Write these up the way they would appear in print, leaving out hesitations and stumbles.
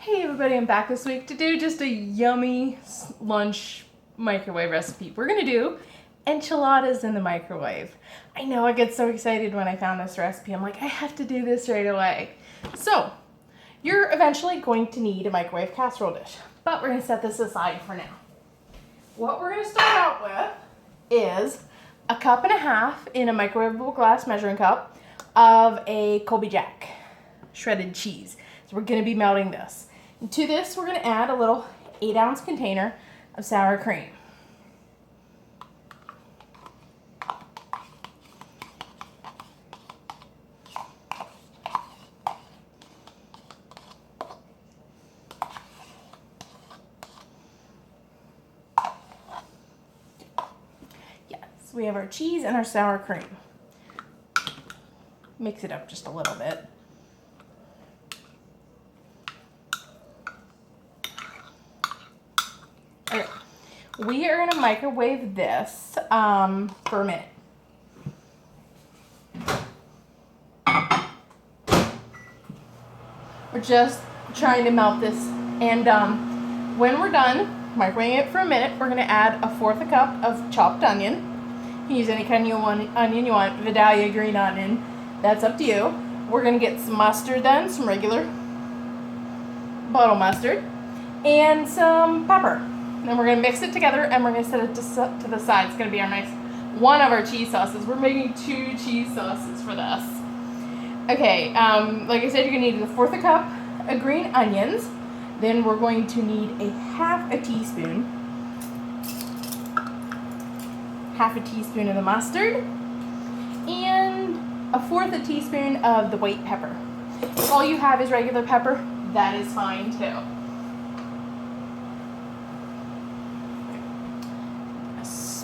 Hey everybody, I'm back this week to do just a yummy lunch microwave recipe. We're gonna do enchiladas in the microwave. I know, I get so excited when I found this recipe. I'm like, I have to do this right away. So, you're eventually going to need a microwave casserole dish, but we're gonna set this aside for now. What we're gonna start out with is a cup and a half in a microwavable glass measuring cup of a Colby Jack shredded cheese. So we're gonna be melting this. And to this, we're gonna add a little 8-ounce container of sour cream. Yes, we have our cheese and our sour cream. Mix it up just a little bit. Okay. We are gonna microwave this for a minute. We're just trying to melt this, and when we're done microwaving it for a minute, we're gonna add 1/4 cup of chopped onion. You can use any kind of onion you want, Vidalia green onion, that's up to you. We're gonna get some mustard then, some regular bottle mustard, and some pepper. Then we're going to mix it together and we're going to set it to the side. It's going to be our nice one of our cheese sauces. We're making 2 cheese sauces for this. Okay, like I said, you're going to need 1/4 cup of green onions. Then we're going to need a half a teaspoon of the mustard and 1/4 teaspoon of the white pepper. If all you have is regular pepper, that is fine too.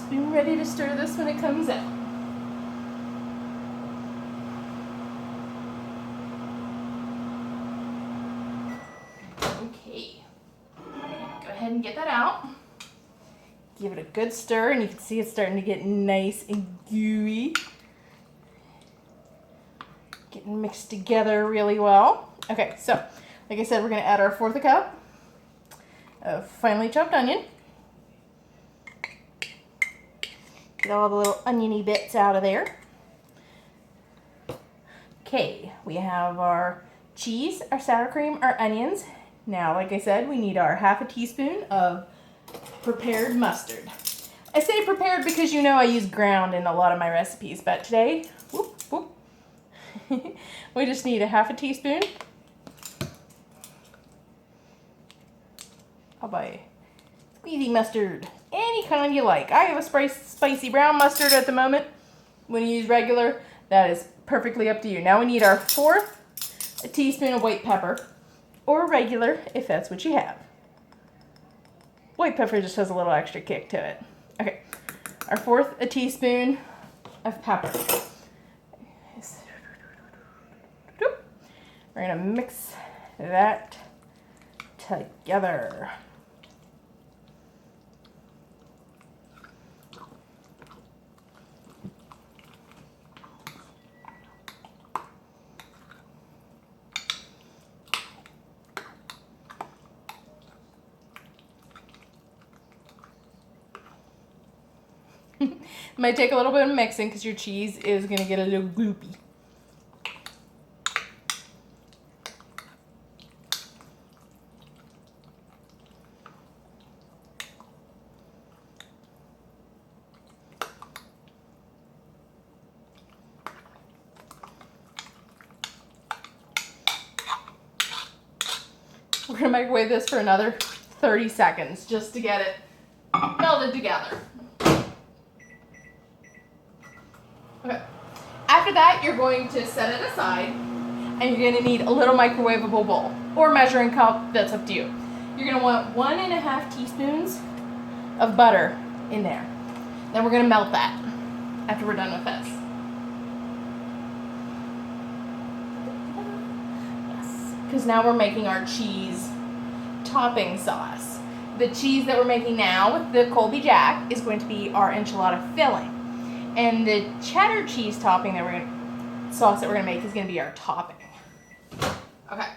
Spoon ready to stir this when it comes out. Okay, go ahead and get that out. Give it a good stir, and you can see it's starting to get nice and gooey. Getting mixed together really well. Okay, so like I said, we're going to add our 1/4 cup of finely chopped onion. Get all the little oniony bits out of there. Okay, we have our cheese, our sour cream, our onions. Now, like I said, we need our half a teaspoon of prepared mustard. I say prepared because you know I use ground in a lot of my recipes, but today, whoop, whoop, we just need a half a teaspoon. I'll buy squeezy mustard. Any kind you like. I have a spicy brown mustard at the moment. When you use regular, that is perfectly up to you. Now we need our 1/4 teaspoon of white pepper, or regular if that's what you have. White pepper just has a little extra kick to it. Okay, our 1/4 teaspoon of pepper. We're gonna mix that together. Might take a little bit of mixing because your cheese is going to get a little gloopy. We're going to microwave this for another 30 seconds just to get it melted together. Okay. After that, you're going to set it aside, and you're going to need a little microwavable bowl or measuring cup. That's up to you. You're going to want 1½ teaspoons of butter in there. Then we're going to melt that after we're done with this. Yes, because now we're making our cheese topping sauce. The cheese that we're making now with the Colby Jack is going to be our enchilada filling. And the cheddar cheese topping sauce that we're going to make is going to be our topping. Okay.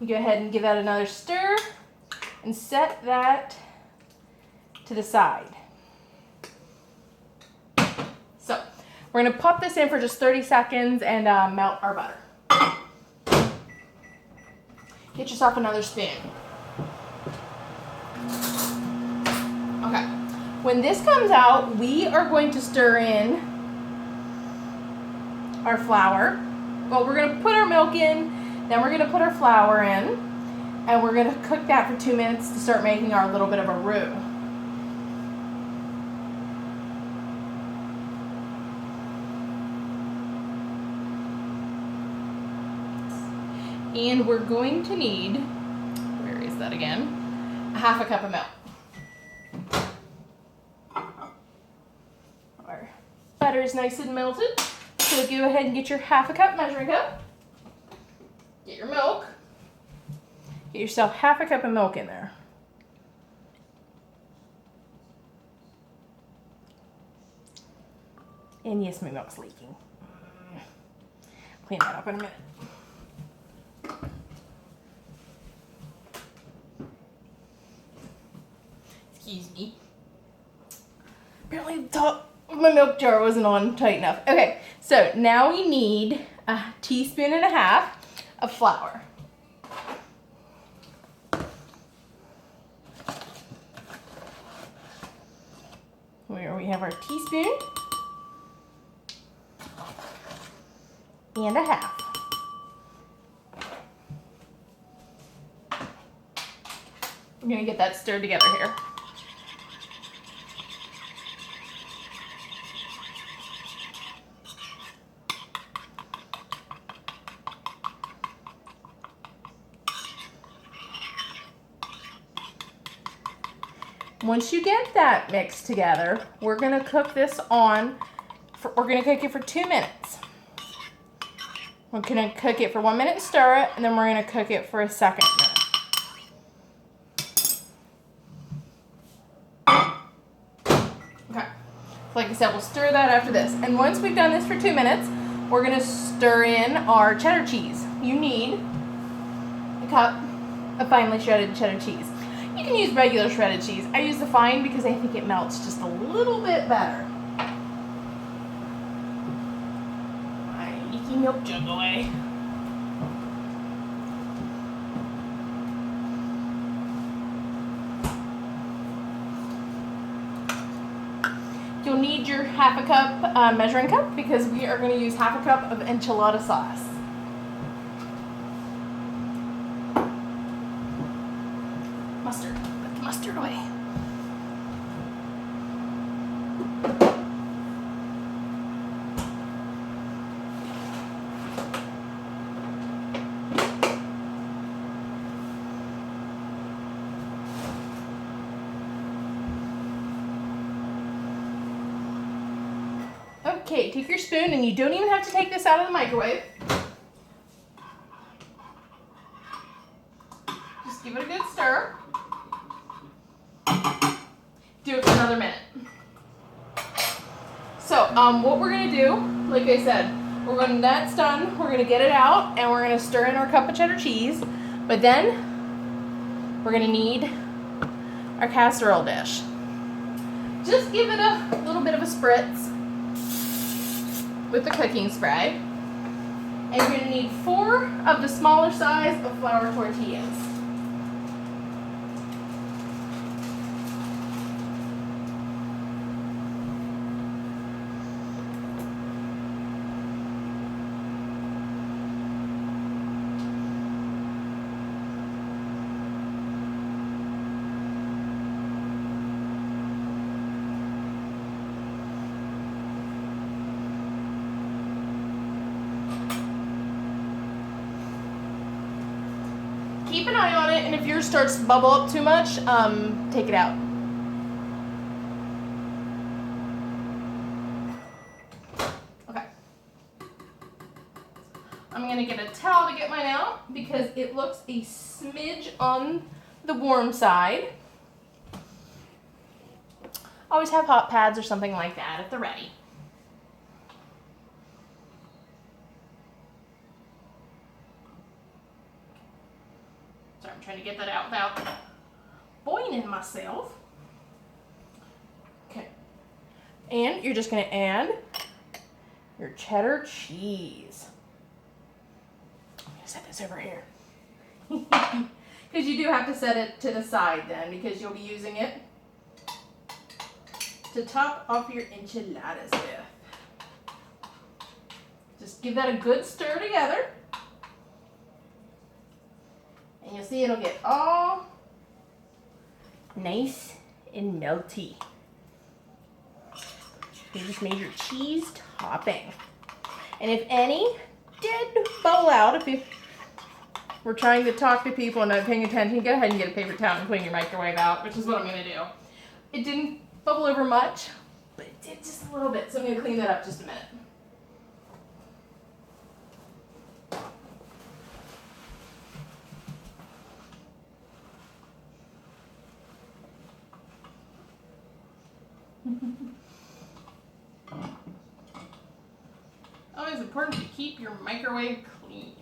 You go ahead and give that another stir and set that to the side. So we're gonna pop this in for just 30 seconds and melt our butter. Get yourself another spoon. Okay, when this comes out, we are going to stir in our flour. Well, we're gonna put our milk in, then we're gonna put our flour in, and we're gonna cook that for 2 minutes to start making our little bit of a roux. And we're going to need, where is that again? A half a cup of milk. Our butter is nice and melted. So go ahead and get your half a cup measuring cup. Get your milk. Get yourself half a cup of milk in there. And yes, my milk's leaking. Clean that up in a minute. Excuse me. Apparently the top of my milk jar wasn't on tight enough. Okay, so now we need a teaspoon and a half of flour. Where we have our teaspoon and a half. We're gonna get that stirred together here. Once you get that mixed together, we're gonna cook this on, we're gonna cook it for 2 minutes. We're gonna cook it for 1 minute and stir it, and then we're gonna cook it for a second minute. Okay, like I said, we'll stir that after this. And once we've done this for 2 minutes, we're gonna stir in our cheddar cheese. You need a cup of finely shredded cheddar cheese. You can use regular shredded cheese. I use the fine because I think it melts just a little bit better. My leaky milk jug away. You'll need your half a cup measuring cup because we are going to use half a cup of enchilada sauce. Mustard. Put the mustard away. Okay, take your spoon, and you don't even have to take this out of the microwave. Just give it a good stir. Do it for another minute. So, what we're gonna do, like I said, when that's done, we're gonna get it out, and we're gonna stir in our cup of cheddar cheese. But then, we're gonna need our casserole dish. Just give it a little bit of a spritz with the cooking spray. And you're gonna need 4 of the smaller size of flour tortillas. Keep an eye on it, and if yours starts to bubble up too much, take it out. Okay. I'm gonna get a towel to get mine out because it looks a smidge on the warm side. Always have hot pads or something like that at the ready. Sorry, I'm trying to get that out without boiling myself. Okay. And you're just going to add your cheddar cheese. I'm going to set this over here. Because you do have to set it to the side then, because you'll be using it to top off your enchiladas with. Just give that a good stir together. And you'll see it'll get all nice and melty. You just made your cheese topping. And if any did bubble out, if you were trying to talk to people and not paying attention, go ahead and get a paper towel and clean your microwave out, which is what I'm going to do. It didn't bubble over much, but it did just a little bit, so I'm going to clean that up just a minute. Always important to keep your microwave clean.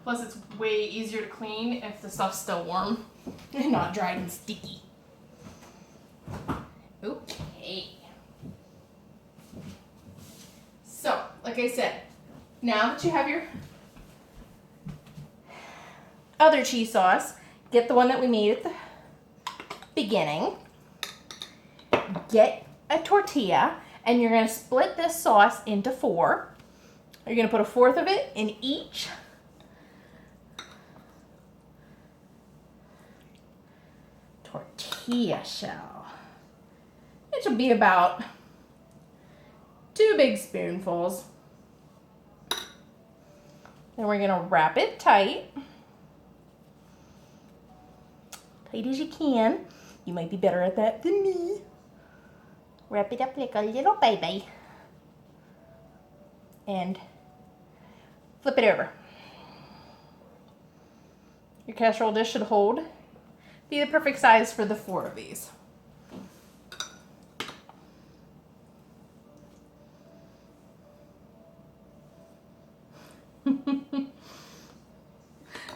Plus, it's way easier to clean if the stuff's still warm and not dried and sticky. Okay. So, like I said, now that you have your other cheese sauce, get the one that we made at the beginning. Get a tortilla, and you're going to split this sauce into 4. You're going to put a 1/4 of it in each tortilla shell. It should be about 2 big spoonfuls. Then we're going to wrap it tight. Tight as you can. You might be better at that than me. Wrap it up like a little baby. And flip it over. Your casserole dish should be the perfect size for the 4 of these.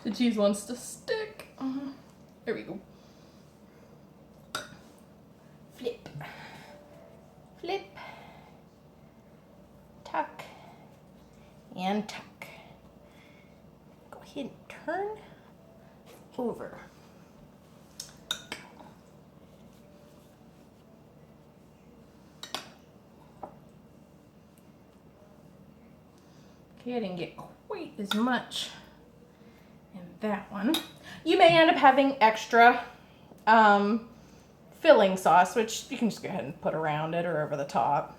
The cheese wants to stick. There we go. Flip. Flip. Tuck. And tuck. Go ahead and turn over. Okay, I didn't get quite as much in that one. You may end up having extra filling sauce, which you can just go ahead and put around it or over the top.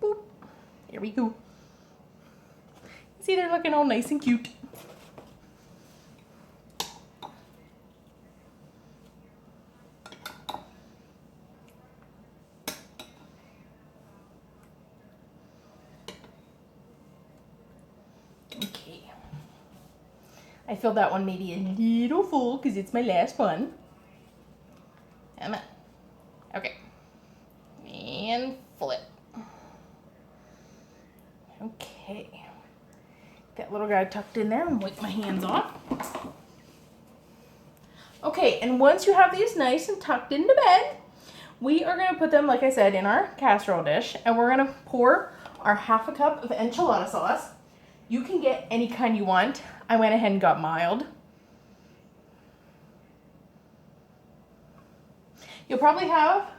Boop. Here we go. See, they're looking all nice and cute. Okay. I feel that one maybe a little full because it's my last one. Come on. Okay. And flip. Okay. That little guy tucked in there and wipe my hands off. Okay, and once you have these nice and tucked into bed, we are going to put them, like I said, in our casserole dish, and we're going to pour our 1/2 cup of enchilada sauce. You can get any kind you want. I went ahead and got mild. You'll probably have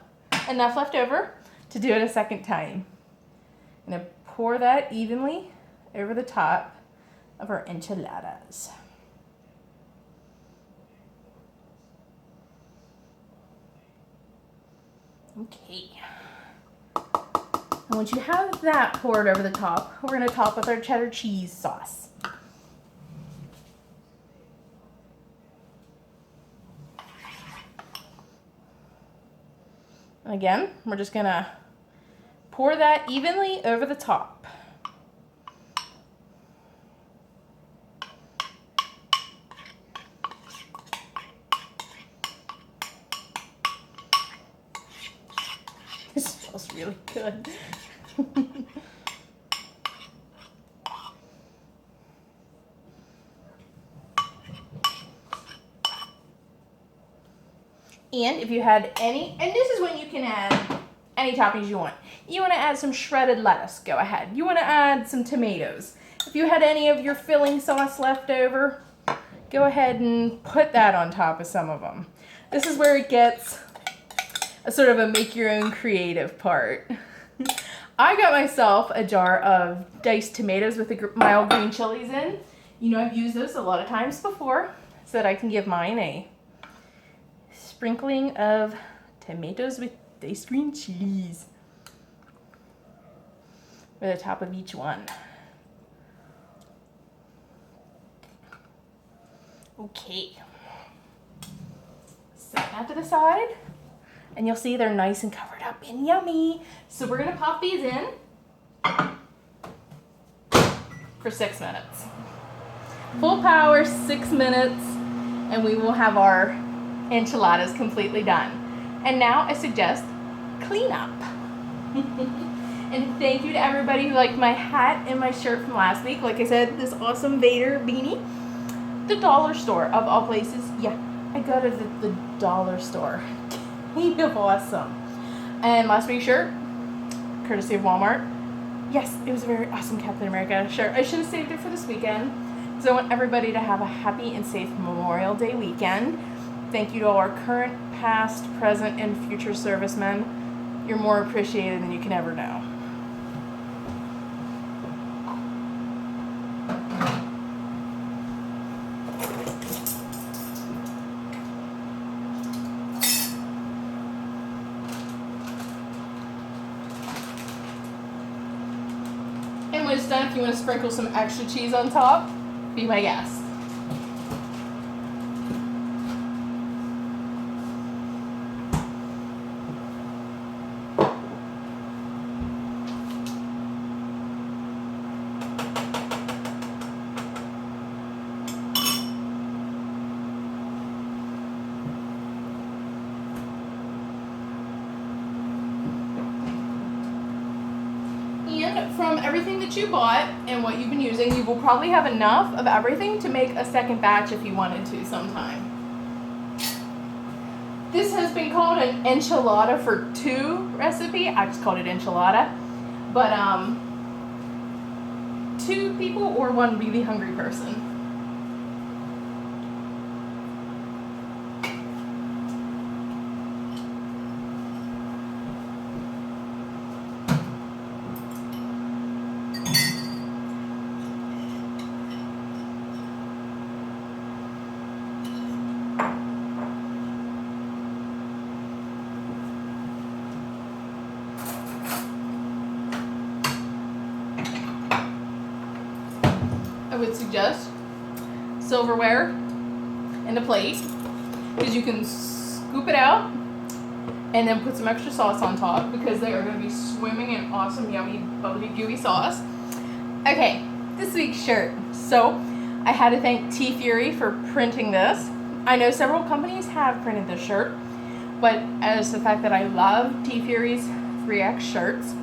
enough left over to do it a second time. I'm going to pour that evenly over the top of our enchiladas. Okay. And once you have that poured over the top, we're going to top with our cheddar cheese sauce. Again, we're just going to pour that evenly over the top. This smells really good. And if you had any, and this is when you can add any toppings you want. You want to add some shredded lettuce, go ahead. You want to add some tomatoes. If you had any of your filling sauce left over, go ahead and put that on top of some of them. This is where it gets a sort of a make your own creative part. I got myself a jar of diced tomatoes with the mild green chilies in. You know, I've used those a lot of times before so that I can give mine a sprinkling of tomatoes with diced green chilies over the top of each one. Okay. Set that to the side. And you'll see they're nice and covered up and yummy. So we're gonna pop these in for 6 minutes. Full power, 6 minutes, and we will have our enchiladas completely done. And now I suggest clean up. And thank you to everybody who liked my hat and my shirt from last week. Like I said, this awesome Vader beanie. The dollar store of all places. Yeah, I got it at the dollar store. Kind of awesome. And last week's shirt, courtesy of Walmart. Yes, it was a very awesome Captain America shirt. I should have saved it for this weekend. So I want everybody to have a happy and safe Memorial Day weekend. Thank you to all our current, past, present, and future servicemen. You're more appreciated than you can ever know. And when it's done, if you want to sprinkle some extra cheese on top, be my guest. And from everything that you bought and what you've been using, you will probably have enough of everything to make a second batch if you wanted to sometime. This has been called an enchilada for two recipe. I just called it enchilada. But 2 people or 1 really hungry person. I would suggest silverware and a plate, because you can scoop it out and then put some extra sauce on top, because they are going to be swimming in awesome, yummy, bubbly, gooey sauce. Okay, this week's shirt. So I had to thank Teefury for printing this. I know several companies have printed this shirt, but as the fact that I love Teefury's 3X shirts,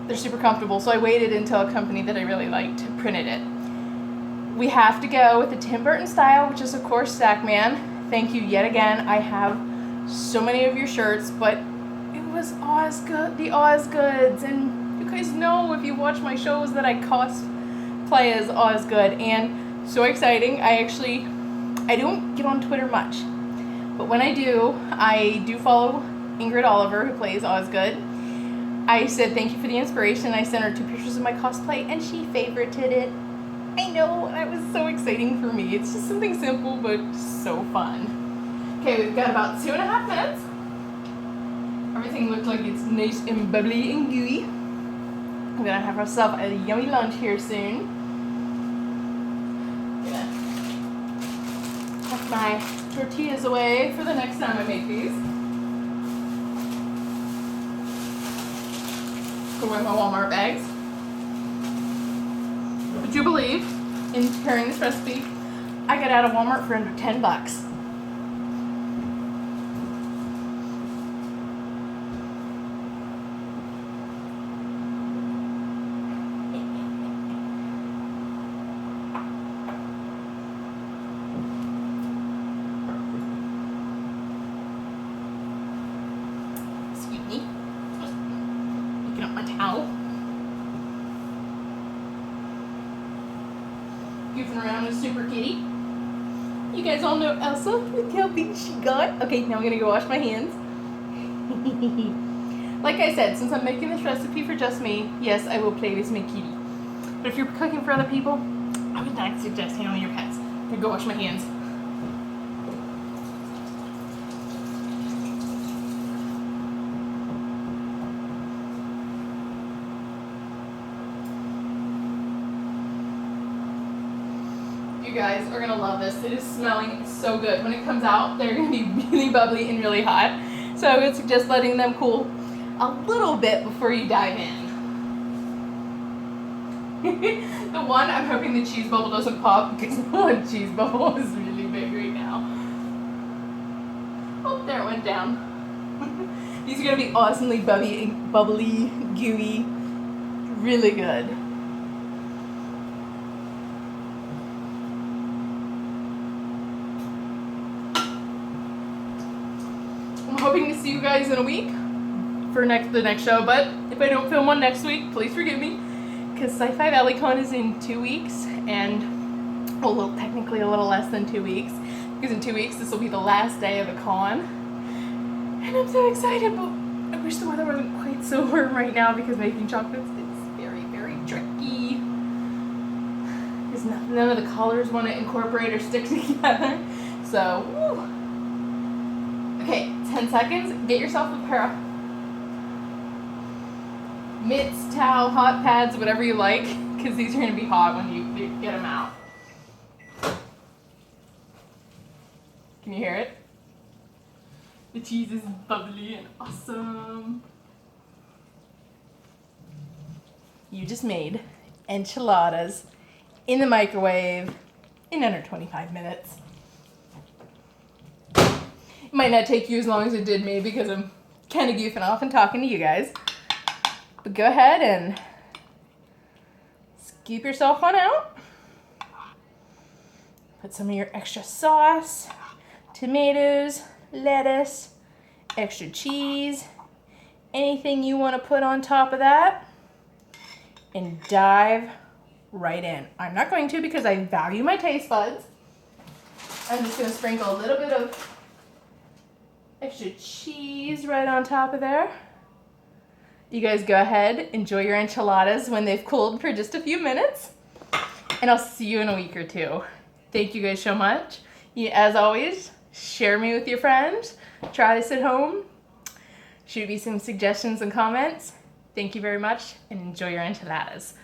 they're super comfortable, so I waited until a company that I really liked printed it. We have to go with the Tim Burton style, which is of course Saqman. Thank you yet again. I have so many of your shirts, but it was Osgood, the Osgoods, and you guys know if you watch my shows that I cosplay as Osgood, and so exciting. I don't get on Twitter much, but when I do follow Ingrid Oliver, who plays Osgood. I said thank you for the inspiration. I sent her 2 pictures of my cosplay and she favorited it. I know, that was so exciting for me. It's just something simple but so fun. Okay, we've got about 2.5 minutes. Everything looks like it's nice and bubbly and gooey. I'm gonna have ourselves a yummy lunch here soon. I'm gonna tuck my tortillas away for the next time I make these. Put away my Walmart bags. Would you believe, in preparing this recipe, I got out of Walmart for under $10. picking up my towel. Goofing around with Super Kitty. You guys all know Elsa. Look how big she got. Okay, now I'm gonna go wash my hands. Like I said, since I'm making this recipe for just me, yes, I will play with my kitty. But if you're cooking for other people, I would not suggest handling your pets. I'm gonna go wash my hands. You guys are gonna love this. It is smelling so good. When it comes out, they're gonna be really bubbly and really hot. So I would suggest letting them cool a little bit before you dive in. The one, I'm hoping the cheese bubble doesn't pop because the one cheese bubble is really big right now. Oh, there it went down. These are gonna be awesomely bubbly, gooey, really good. I'm hoping to see you guys in a week for the next show, but if I don't film one next week, please forgive me, because Sci-Fi Valley Con is in 2 weeks, and well, technically a little less than 2 weeks, because in 2 weeks this will be the last day of the con, and I'm so excited, but I wish the weather wasn't quite so warm right now, because making chocolates is very, very tricky. Because none of the colors want to incorporate or stick together, so woo. Okay, 10 seconds, get yourself a pair of mitts, towel, hot pads, whatever you like, because these are going to be hot when you get them out. Can you hear it? The cheese is bubbly and awesome. You just made enchiladas in the microwave in under 25 minutes. It might not take you as long as it did me because I'm kind of goofing off and talking to you guys. But go ahead and scoop yourself one out. Put some of your extra sauce, tomatoes, lettuce, extra cheese, anything you want to put on top of that, and dive right in. I'm not going to because I value my taste buds. I'm just going to sprinkle a little bit of extra cheese right on top of there. You guys go ahead, enjoy your enchiladas when they've cooled for just a few minutes, and I'll see you in a week or two. Thank you guys so much. As always, share me with your friends. Try this at home. Shoot me some suggestions and comments. Thank you very much, and enjoy your enchiladas.